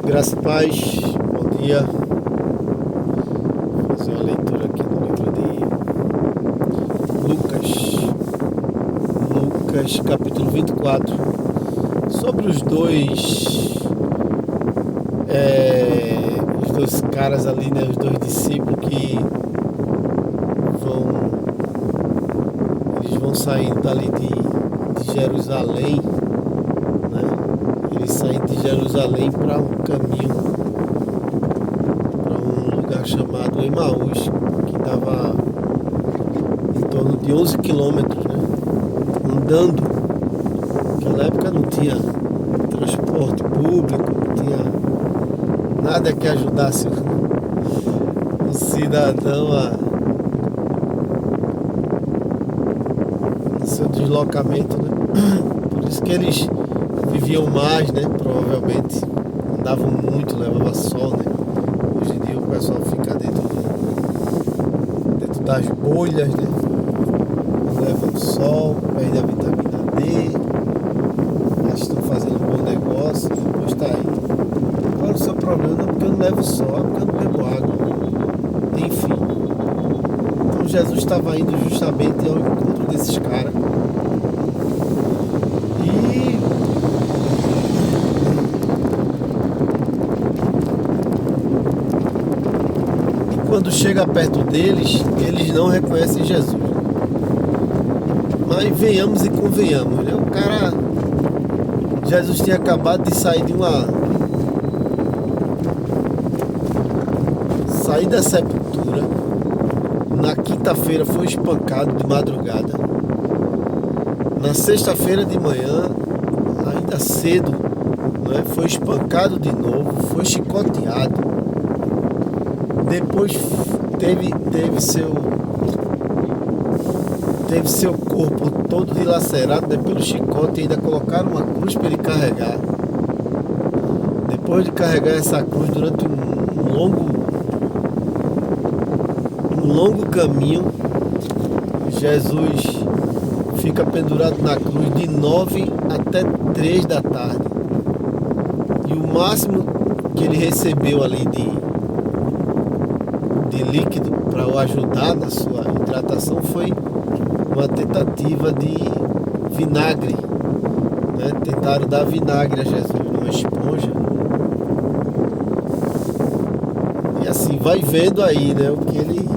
Graça e paz, bom dia. Vou fazer uma leitura aqui no livro de Lucas capítulo 24, sobre os dois caras ali, né, os dois discípulos que eles vão saindo dali de Jerusalém, né? Eles saem de Jerusalém para um caminho, para um lugar chamado Emaús, que estava em torno de 11 quilômetros, né? Andando. Naquela época não tinha transporte público, não tinha nada que ajudasse o cidadão no seu deslocamento, né? Por isso que eles viviam mais, né? Provavelmente andavam muito, levava sol, né? Hoje em dia o pessoal fica dentro das bolhas, né? Não levam sol, perde a vitamina D, mas estão fazendo um bom negócio, depois está aí. Agora o seu problema não é porque eu não levo sol, é porque eu não bebo água. Enfim. Então Jesus estava indo justamente ao encontro desses caras. E quando chega perto deles, eles não reconhecem Jesus. Mas venhamos e convenhamos, né? O cara, Jesus tinha acabado de sair sair da sepultura. Na quinta-feira foi espancado de madrugada. Na sexta-feira de manhã, ainda cedo, né, foi espancado de novo, foi chicoteado. Depois teve seu corpo todo dilacerado, né, pelo chicote, e ainda colocaram uma cruz para ele carregar. Depois de carregar essa cruz durante um longo caminho, Jesus fica pendurado na cruz de 9 até 3 da tarde. E o máximo que ele recebeu ali de líquido para o ajudar na sua hidratação foi uma tentativa de vinagre, né? Tentaram dar vinagre a Jesus numa esponja. E assim, vai vendo aí, né, o que ele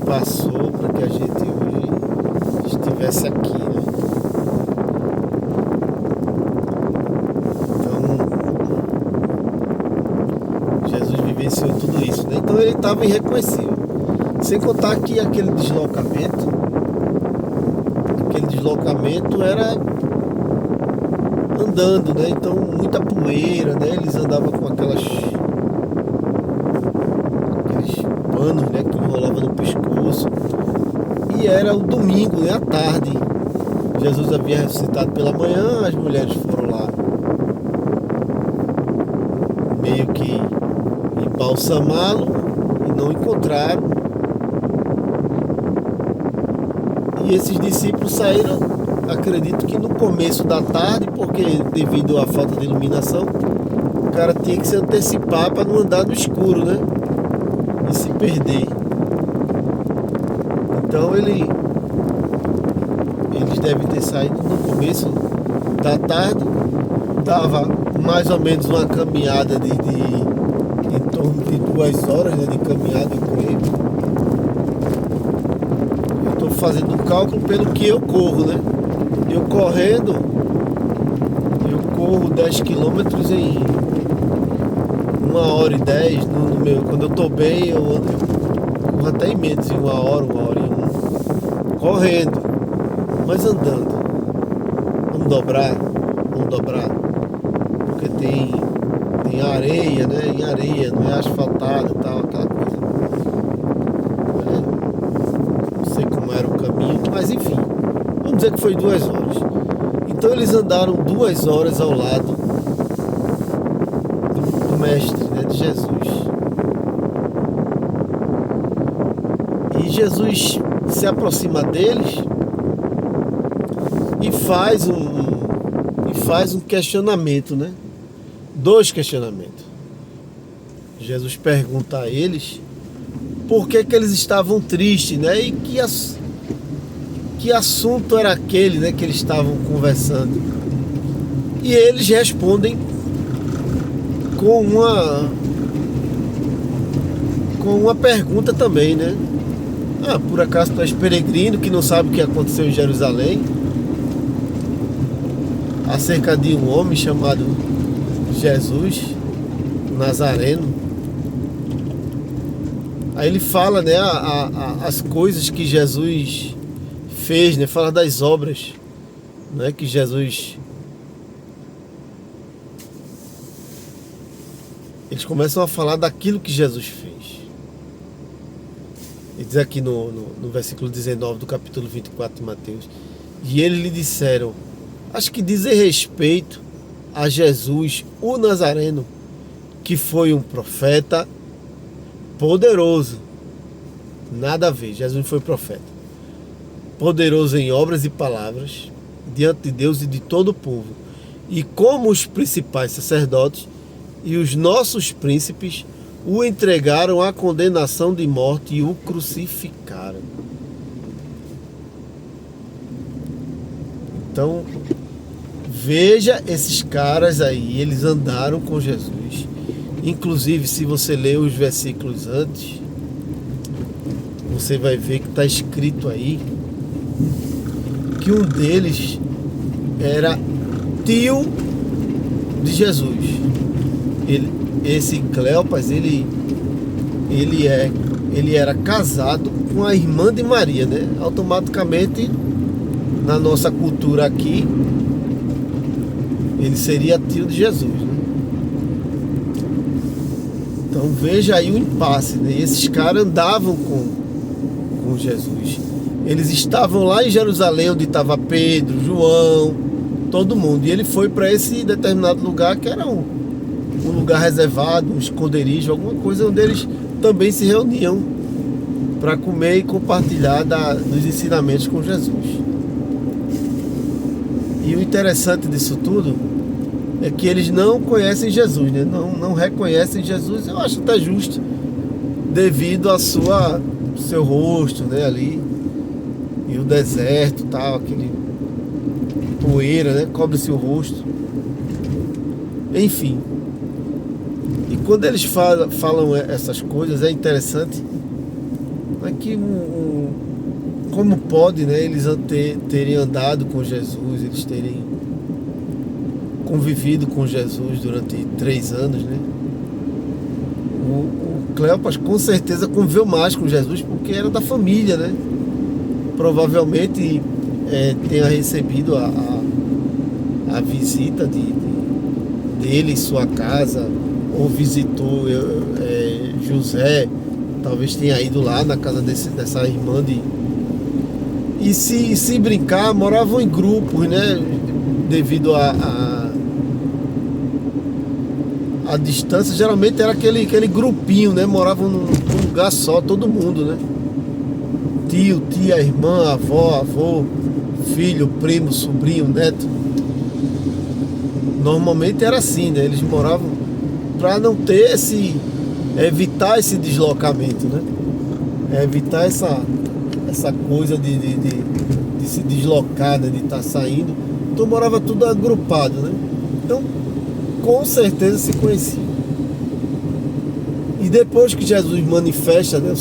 passou para que a gente hoje estivesse aqui, né? Então, Jesus vivenciou tudo isso, né? Então ele estava irreconhecível. Sem contar que aquele deslocamento era andando, né? Então muita poeira, né? Eles andavam com aqueles panos, né, que enrolavam no pescoço. E era o domingo, né, à tarde. Jesus havia ressuscitado pela manhã, as mulheres foram lá meio que embalsamá-lo e não encontraram. E esses discípulos saíram, acredito que no começo da tarde, porque devido à falta de iluminação, o cara tinha que se antecipar para não andar no escuro, né? E se perder. Então eles devem ter saído no começo da tarde. Dava mais ou menos uma caminhada em torno de 2 horas, né, de caminhada, eu creio. Eu estou fazendo um cálculo pelo que eu corro, né? Eu corro 10 quilômetros em 1h10 no meu. Quando eu estou bem, eu corro até em menos, em 1 hora e 1. Correndo, mas andando. Vamos dobrar, porque tem areia, né? Em areia, não é asfaltada e tal, aquela coisa. Não sei como era o caminho, mas enfim, vamos dizer que foi 2 horas. Então eles andaram 2 horas ao lado do mestre, né, de Jesus. E Jesus se aproxima deles e faz um questionamento, né? dois questionamentos. Jesus pergunta a eles por que eles estavam tristes, né? E que assunto era aquele, né, que eles estavam conversando. E eles respondem com uma pergunta também, né? Por acaso tu és peregrino que não sabe o que aconteceu em Jerusalém acerca de um homem chamado Jesus Nazareno? Aí ele fala, né, as coisas que Jesus fez, né? Fala das obras, né, que Jesus... Eles começam a falar daquilo que Jesus fez. Ele diz aqui no versículo 19 do capítulo 24 de Mateus: e eles lhe disseram, acho que dizem respeito a Jesus, o Nazareno, que foi um profeta poderoso. Nada a ver, Jesus não foi profeta. Poderoso em obras e palavras, diante de Deus e de todo o povo. E como os principais sacerdotes e os nossos príncipes o entregaram à condenação de morte e o crucificaram. Então, veja esses caras aí, eles andaram com Jesus. Inclusive, se você ler os versículos antes, você vai ver que está escrito aí que um deles era tio de Jesus. Esse Cleopas, ele era casado com a irmã de Maria, né? Automaticamente, na nossa cultura aqui, ele seria tio de Jesus, né? Então veja aí o impasse, né? Esses caras andavam com Jesus. Eles estavam lá em Jerusalém, onde estava Pedro, João, todo mundo. E ele foi para esse determinado lugar que era um lugar reservado, um esconderijo, alguma coisa onde eles também se reuniam para comer e compartilhar dos ensinamentos com Jesus. E o interessante disso tudo é que eles não conhecem Jesus, né? Não reconhecem Jesus. Eu acho até justo, devido a seu rosto, né, ali, e o deserto, tal, aquele poeira, né, cobre-se o rosto. Enfim. E quando eles falam essas coisas, é interessante, é que como pode, né, eles terem andado com Jesus, eles terem convivido com Jesus durante 3 anos, né? O Cleopas com certeza conviveu mais com Jesus porque era da família, né? Provavelmente tenha recebido a visita dele em sua casa, ou visitou José, talvez tenha ido lá na casa dessa irmã e se brincar, moravam em grupos, né? Devido a distância, geralmente era aquele grupinho, né? Moravam num lugar só, todo mundo, né? Tio, tia, irmã, avó, avô, filho, primo, sobrinho, neto. Normalmente era assim, né? Eles moravam para não ter evitar esse deslocamento, né? Evitar essa coisa de se deslocar, né? De estar saindo. Então morava tudo agrupado, né? Então, com certeza se conhecia. E depois que Jesus manifesta, né,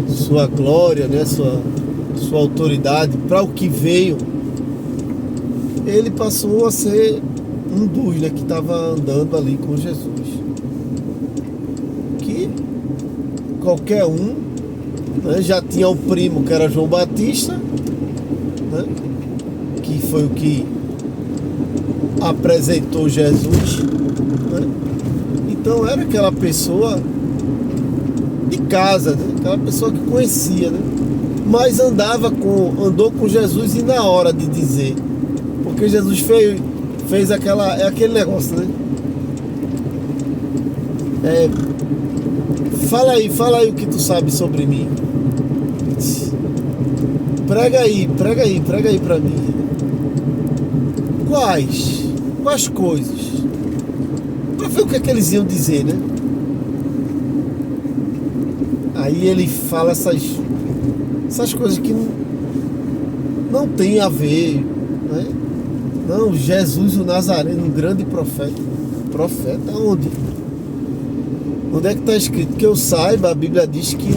sua glória, né, sua autoridade para o que veio, ele passou a ser um dos, né, que estava andando ali com Jesus. Que qualquer um, né, já tinha o primo que era João Batista, né, que foi o que apresentou Jesus, né? Então era aquela pessoa de casa, né? Aquela pessoa que conhecia, né? Mas andou com Jesus e na hora de dizer, porque Jesus fez aquele negócio, né? Fala aí o que tu sabe sobre mim. Prega aí pra mim. Quais coisas? para ver o que é que eles iam dizer, né? Aí ele fala essas coisas que não tem a ver, né? Não, Jesus o Nazareno, um grande profeta. Profeta onde? Onde é que está escrito? Que eu saiba, a Bíblia diz que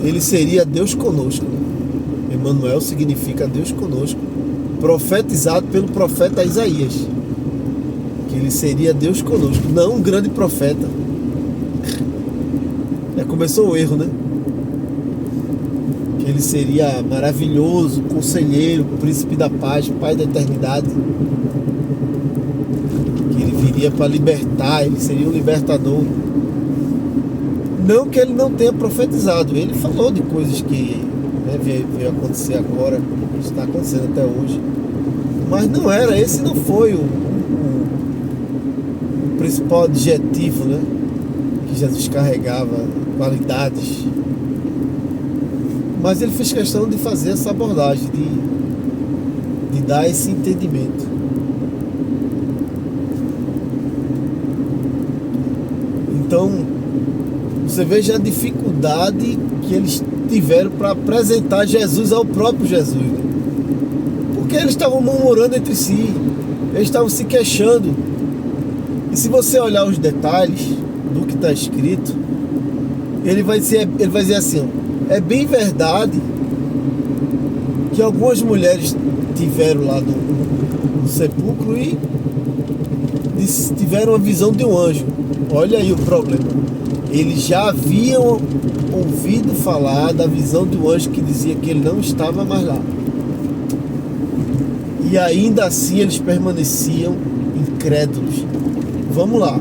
ele seria Deus conosco, né? Emanuel significa Deus conosco, profetizado pelo profeta Isaías, que ele seria Deus conosco, não um grande profeta. Já começou o erro, né? Que ele seria maravilhoso, conselheiro, príncipe da paz, pai da eternidade, que ele viria para libertar, ele seria um libertador. Não que ele não tenha profetizado, ele falou de coisas que, né, veio acontecer agora, está acontecendo até hoje, mas não era, esse não foi o principal adjetivo, né, que Jesus carregava, qualidades, mas ele fez questão de fazer essa abordagem, de dar esse entendimento. Então você veja a dificuldade que eles tiveram para apresentar Jesus ao próprio Jesus, né? Porque eles estavam murmurando entre si, eles estavam se queixando. E se você olhar os detalhes do que está escrito, ele vai dizer assim, ó, é bem verdade que algumas mulheres tiveram lá no sepulcro e tiveram a visão de um anjo. Olha aí o problema. Eles já haviam ouvido falar da visão do anjo que dizia que ele não estava mais lá. E ainda assim eles permaneciam incrédulos. Vamos lá.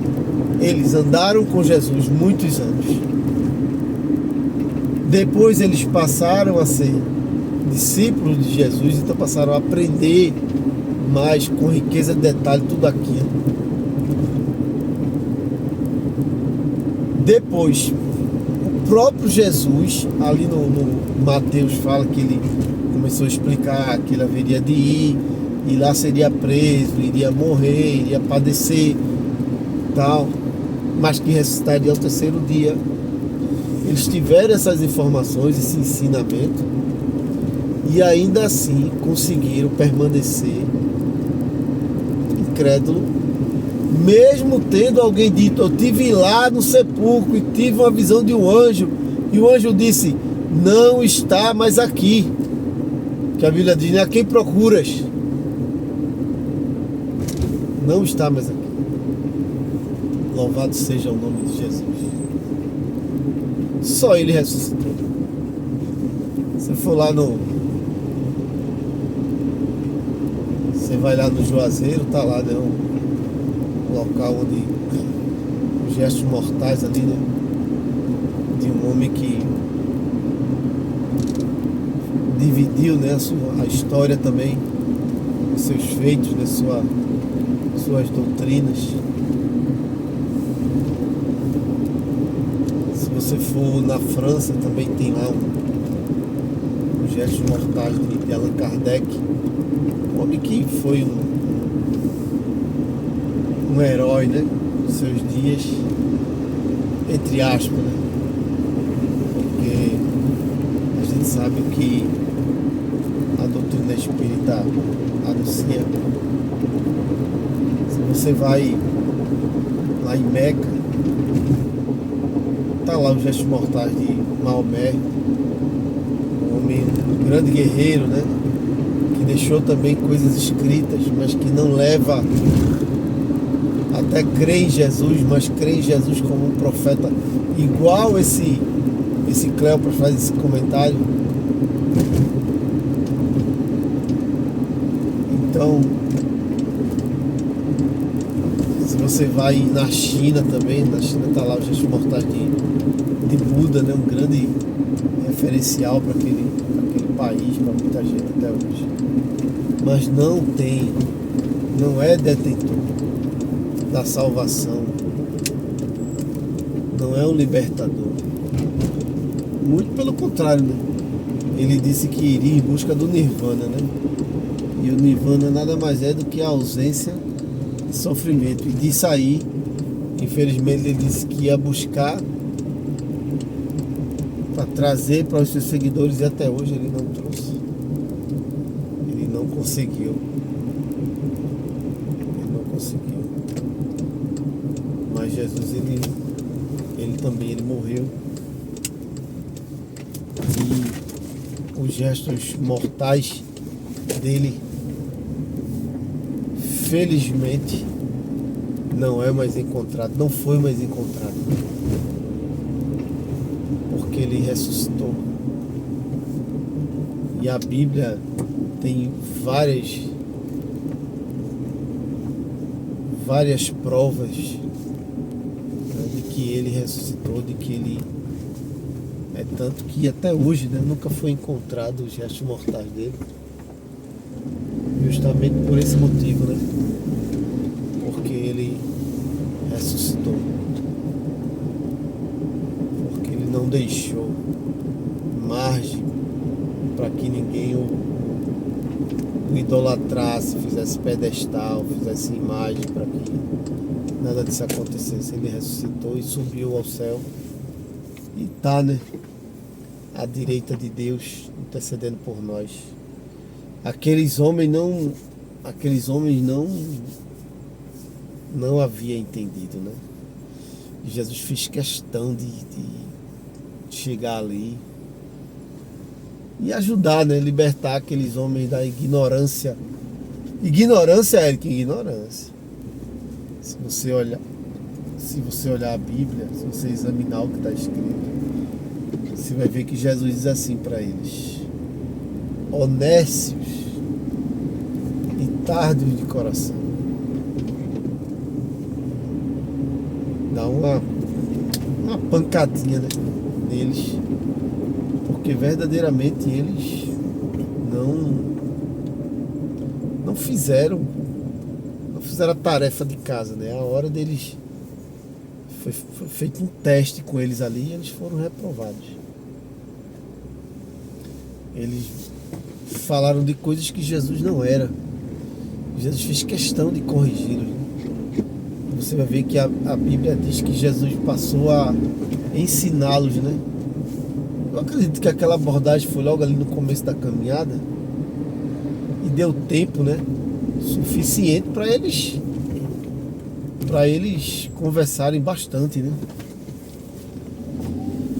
Eles andaram com Jesus muitos anos. Depois eles passaram a ser discípulos de Jesus, então passaram a aprender mais, com riqueza de detalhe, tudo aquilo. Depois, o próprio Jesus, ali no Mateus fala que ele começou a explicar que ele haveria de ir, e lá seria preso, iria morrer, iria padecer, tal, mas que ressuscitaria ao terceiro dia. Eles tiveram essas informações, esse ensinamento, e ainda assim conseguiram permanecer incrédulo, mesmo tendo alguém dito, eu tive lá no sepulcro e tive uma visão de um anjo, e o anjo disse, não está mais aqui, que a Bíblia diz, a quem procuras? Não está mais aqui. Louvado seja o nome de Jesus. Só ele ressuscitou. Se for lá você vai lá no Juazeiro, tá lá, né? Um local onde os gestos mortais ali, né? De um homem que dividiu, né, a história também, os seus feitos, né, suas doutrinas. Se você for na França, também tem lá os gestos mortais de Allan Kardec, um homem que foi um herói, né, dos seus dias, entre aspas, né, porque a gente sabe o que a doutrina espírita anuncia. Se você vai lá em Meca, tá lá os gestos mortais de Maomé, um homem, um grande guerreiro, né, que deixou também coisas escritas, mas que não leva até crer em Jesus, mas crê em Jesus como um profeta, igual esse Cleopas faz esse comentário. Então, se você vai na China também, na China está lá os gestos mortais de Buda, né? Um grande referencial para aquele país, para muita gente até hoje. Mas não é detentor da salvação, não é um libertador. Muito pelo contrário, né? Ele disse que iria em busca do Nirvana, né? E o Nirvana nada mais é do que a ausência sofrimento. E disso aí, infelizmente, ele disse que ia buscar para trazer para os seus seguidores, e até hoje ele não trouxe. Ele não conseguiu. Ele não conseguiu. Mas Jesus, ele também, ele morreu. E os restos mortais dele, felizmente, não é mais encontrado, não foi mais encontrado, porque ele ressuscitou. E a Bíblia tem várias provas, né, de que ele ressuscitou, de que ele tanto que até hoje, né, nunca foi encontrado os restos mortais dele, justamente por esse motivo, né? Porque ele ressuscitou, porque ele não deixou margem para que ninguém o idolatrasse, fizesse pedestal, fizesse imagem, para que nada disso acontecesse. Ele ressuscitou e subiu ao céu e está, né, à direita de Deus, intercedendo por nós. Aqueles homens não haviam entendido, né? Jesus fez questão de chegar ali e ajudar, né? Libertar aqueles homens da ignorância. Ignorância, Eric, ignorância. Se você olhar a Bíblia, se você examinar o que está escrito, você vai ver que Jesus diz assim para eles: honestos e tardos de coração. Dá uma pancadinha, né, neles, porque verdadeiramente eles não fizeram a tarefa de casa, né? A hora deles foi feito um teste com eles ali e eles foram reprovados. Eles falaram de coisas que Jesus não era. Jesus fez questão de corrigi-los, né? Você vai ver que a Bíblia diz que Jesus passou a ensiná-los, né? Eu acredito que aquela abordagem foi logo ali no começo da caminhada e deu tempo, né, suficiente para eles conversarem bastante, né?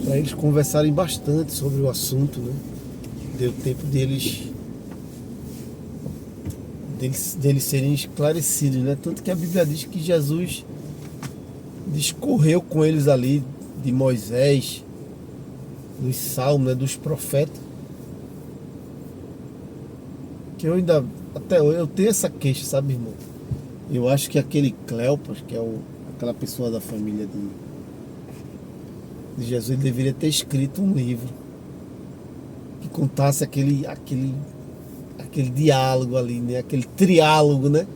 Para eles conversarem bastante sobre o assunto, né? Deu tempo deles serem esclarecidos, né? Tanto que a Bíblia diz que Jesus discorreu com eles ali de Moisés, dos salmos, né, dos profetas, que eu ainda, até hoje, eu tenho essa queixa, sabe, irmão? Eu acho que aquele Cleopas, que é aquela pessoa da família de Jesus, ele deveria ter escrito um livro que contasse aquele diálogo ali, né? Aquele triálogo, né?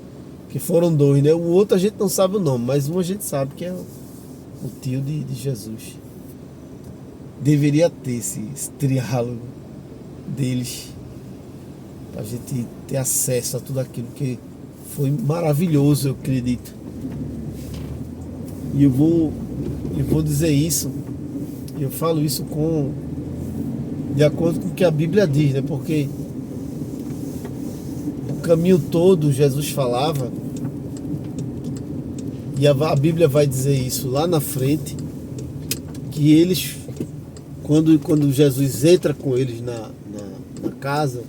Que foram dois, né? O outro a gente não sabe o nome, mas um a gente sabe que é o tio de Jesus. Deveria ter esse triálogo deles, pra gente ter acesso a tudo aquilo que foi maravilhoso, eu acredito. E eu vou dizer isso, eu falo isso de acordo com o que a Bíblia diz, né? Porque o caminho todo Jesus falava, e a Bíblia vai dizer isso lá na frente, que eles, quando Jesus entra com eles na casa,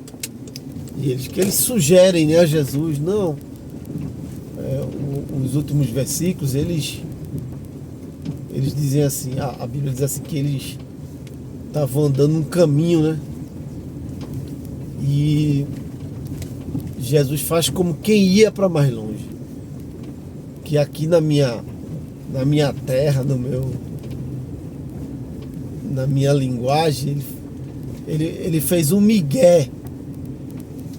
e que eles sugerem, né, a Jesus, não, os últimos versículos, eles dizem assim, a Bíblia diz assim, que eles estavam andando um caminho, né? E Jesus faz como quem ia para mais longe. Que aqui na minha terra, na minha linguagem, ele fez um migué.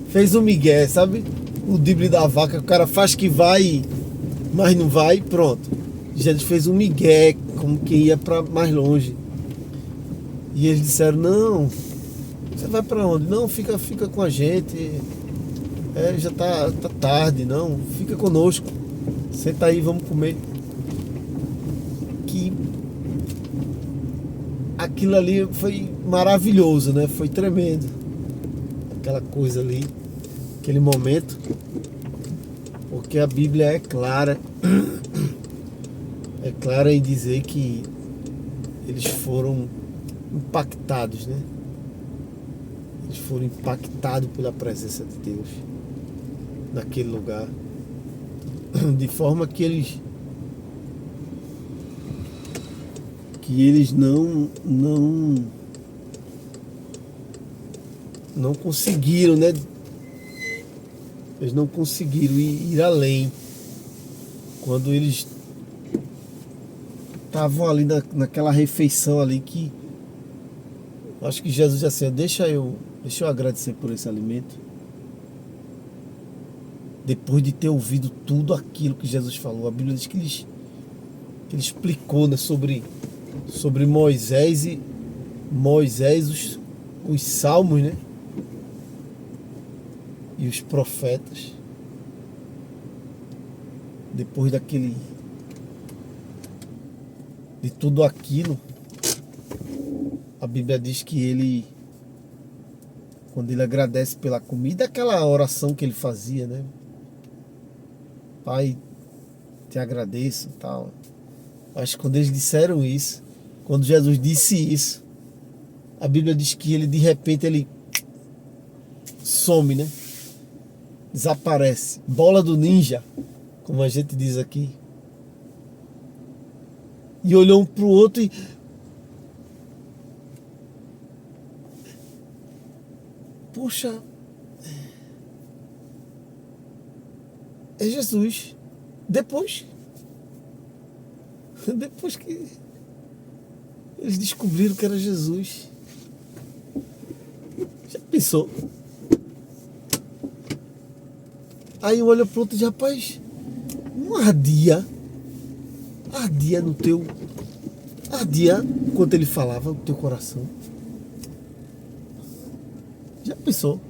Fez um migué, sabe? O drible da vaca, o cara faz que vai, mas não vai, pronto. Jesus fez um migué, como quem ia para mais longe. E eles disseram, não, você vai para onde? Não, fica com a gente. Já tá tarde, não, fica conosco. Senta aí, vamos comer. Que aquilo ali foi maravilhoso, né? Foi tremendo. Aquela coisa ali, aquele momento. Porque a Bíblia é clara. É clara em dizer que eles foram impactados, né? Eles foram impactados pela presença de Deus naquele lugar. De forma que eles não conseguiram, né? Eles não conseguiram ir além. Quando eles estavam ali naquela refeição ali, que acho que Jesus disse assim, deixa eu agradecer por esse alimento. Depois de ter ouvido tudo aquilo que Jesus falou, a Bíblia diz que ele explicou, né, sobre Moisés os salmos, né, e os profetas. Depois de tudo aquilo, a Bíblia diz que quando ele agradece pela comida, aquela oração que ele fazia, né? Pai, te agradeço e tal. Acho que quando eles disseram isso, quando Jesus disse isso, a Bíblia diz que ele, de repente, ele some, né? Desaparece. Bola do ninja, como a gente diz aqui. E olhou um pro outro e... Poxa... É Jesus. Depois que eles descobriram que era Jesus. Já pensou? Aí um olha pro outro e diz, rapaz, não ardia no teu... Ardia enquanto ele falava no teu coração. Já pensou?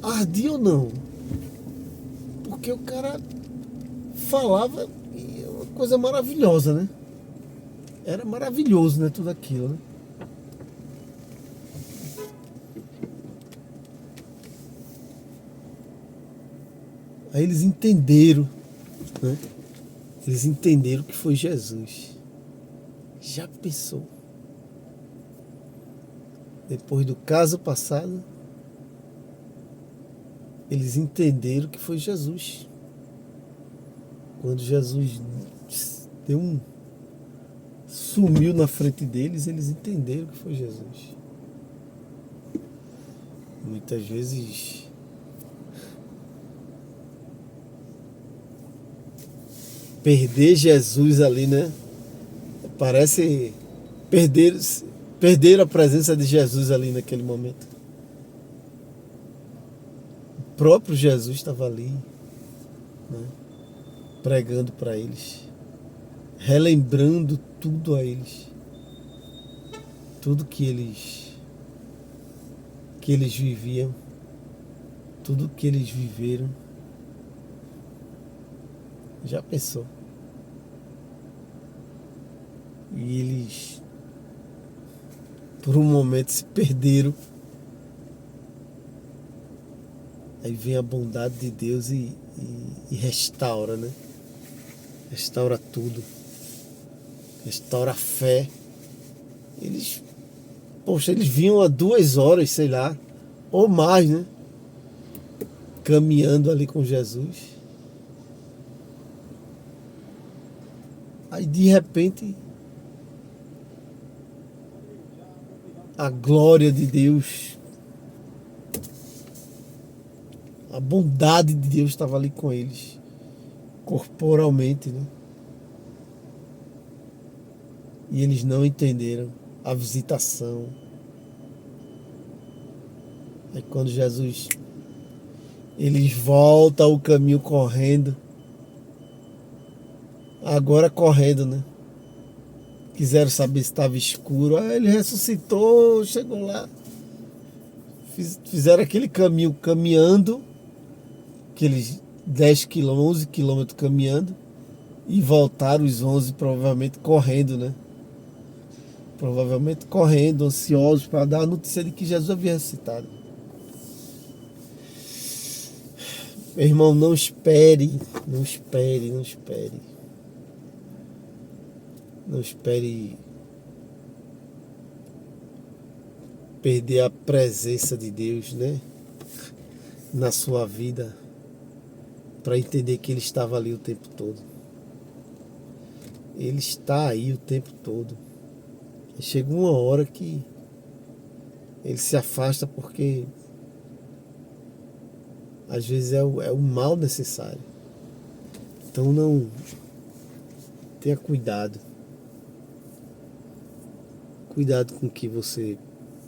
Ardia ou não? Porque o cara falava e é uma coisa maravilhosa, né? Era maravilhoso, né? Tudo aquilo, né? Aí eles entenderam, né? Eles entenderam que foi Jesus. Já pensou? Depois do caso passado, eles entenderam que foi Jesus. Quando Jesus sumiu na frente deles, eles entenderam que foi Jesus. Muitas vezes perder Jesus ali, né? Parece perder a presença de Jesus ali naquele momento. O próprio Jesus estava ali, né? Pregando para eles, relembrando tudo a eles, tudo que eles viviam, tudo que eles viveram. Já pensou? E eles, por um momento, se perderam. Aí vem a bondade de Deus e restaura, né? Restaura tudo. Restaura a fé. Eles vinham há 2 horas, sei lá, ou mais, né? Caminhando ali com Jesus. Aí de repente a glória de Deus, a bondade de Deus estava ali com eles, corporalmente, né? E eles não entenderam a visitação. Aí quando Jesus, eles voltam o caminho correndo, agora correndo, né? Quiseram saber se estava escuro. Aí ele ressuscitou, chegou lá. Fizeram aquele caminho caminhando, que eles 10 quilômetros, 11 quilômetros caminhando e voltaram os 11 provavelmente correndo, né? Provavelmente correndo, ansiosos para dar a notícia de que Jesus havia ressuscitado. Meu irmão, não espere, não espere, não espere. Não espere perder a presença de Deus, né? Na sua vida, para entender que Ele estava ali o tempo todo. Ele está aí o tempo todo. E chega uma hora que Ele se afasta porque às vezes é o mal necessário. Então não tenha cuidado. Cuidado com o que você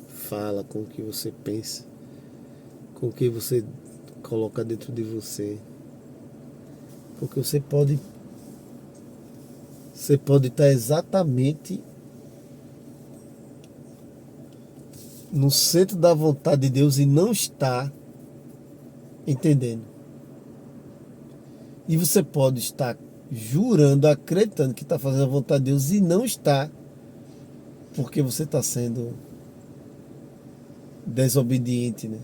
fala, com o que você pensa, com o que você coloca dentro de você. Porque você pode estar exatamente no centro da vontade de Deus e não estar entendendo. E você pode estar jurando, acreditando que está fazendo a vontade de Deus e não está, porque você está sendo desobediente, né?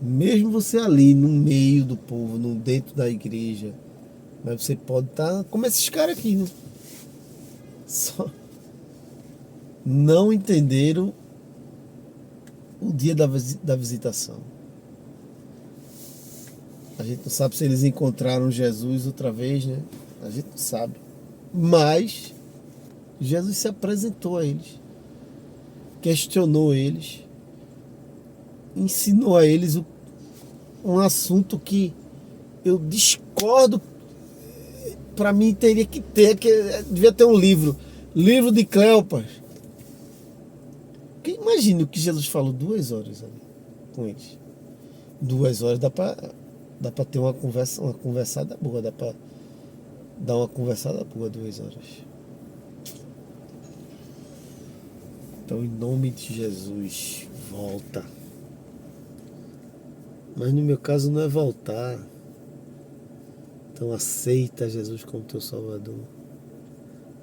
Mesmo você ali no meio do povo, dentro da igreja, mas você pode estar como esses caras aqui, né? Só não entenderam o dia da visitação. A gente não sabe se eles encontraram Jesus outra vez, né? A gente não sabe. Mas Jesus se apresentou a eles, questionou eles, ensinou a eles um assunto que eu discordo. Para mim teria que ter, devia ter um livro de Cleopas. Imagine o que Jesus falou 2 horas ali com eles. 2 horas dá para ter uma conversada boa, dá para dar uma conversada boa 2 horas. Então, em nome de Jesus, volta. Mas no meu caso não é voltar. Então aceita Jesus como teu Salvador.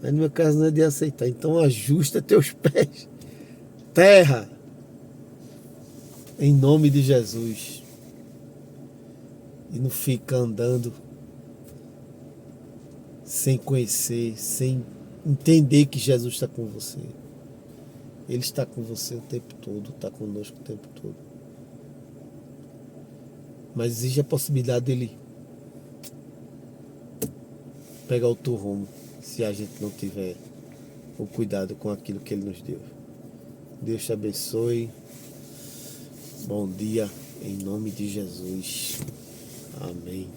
Mas no meu caso não é de aceitar. Então ajusta teus pés. Terra. Em nome de Jesus. E não fica andando sem conhecer, sem entender que Jesus está com você. Ele está com você o tempo todo, está conosco o tempo todo. Mas existe a possibilidade dele pegar outro rumo, se a gente não tiver o cuidado com aquilo que ele nos deu. Deus te abençoe. Bom dia, em nome de Jesus. Amém.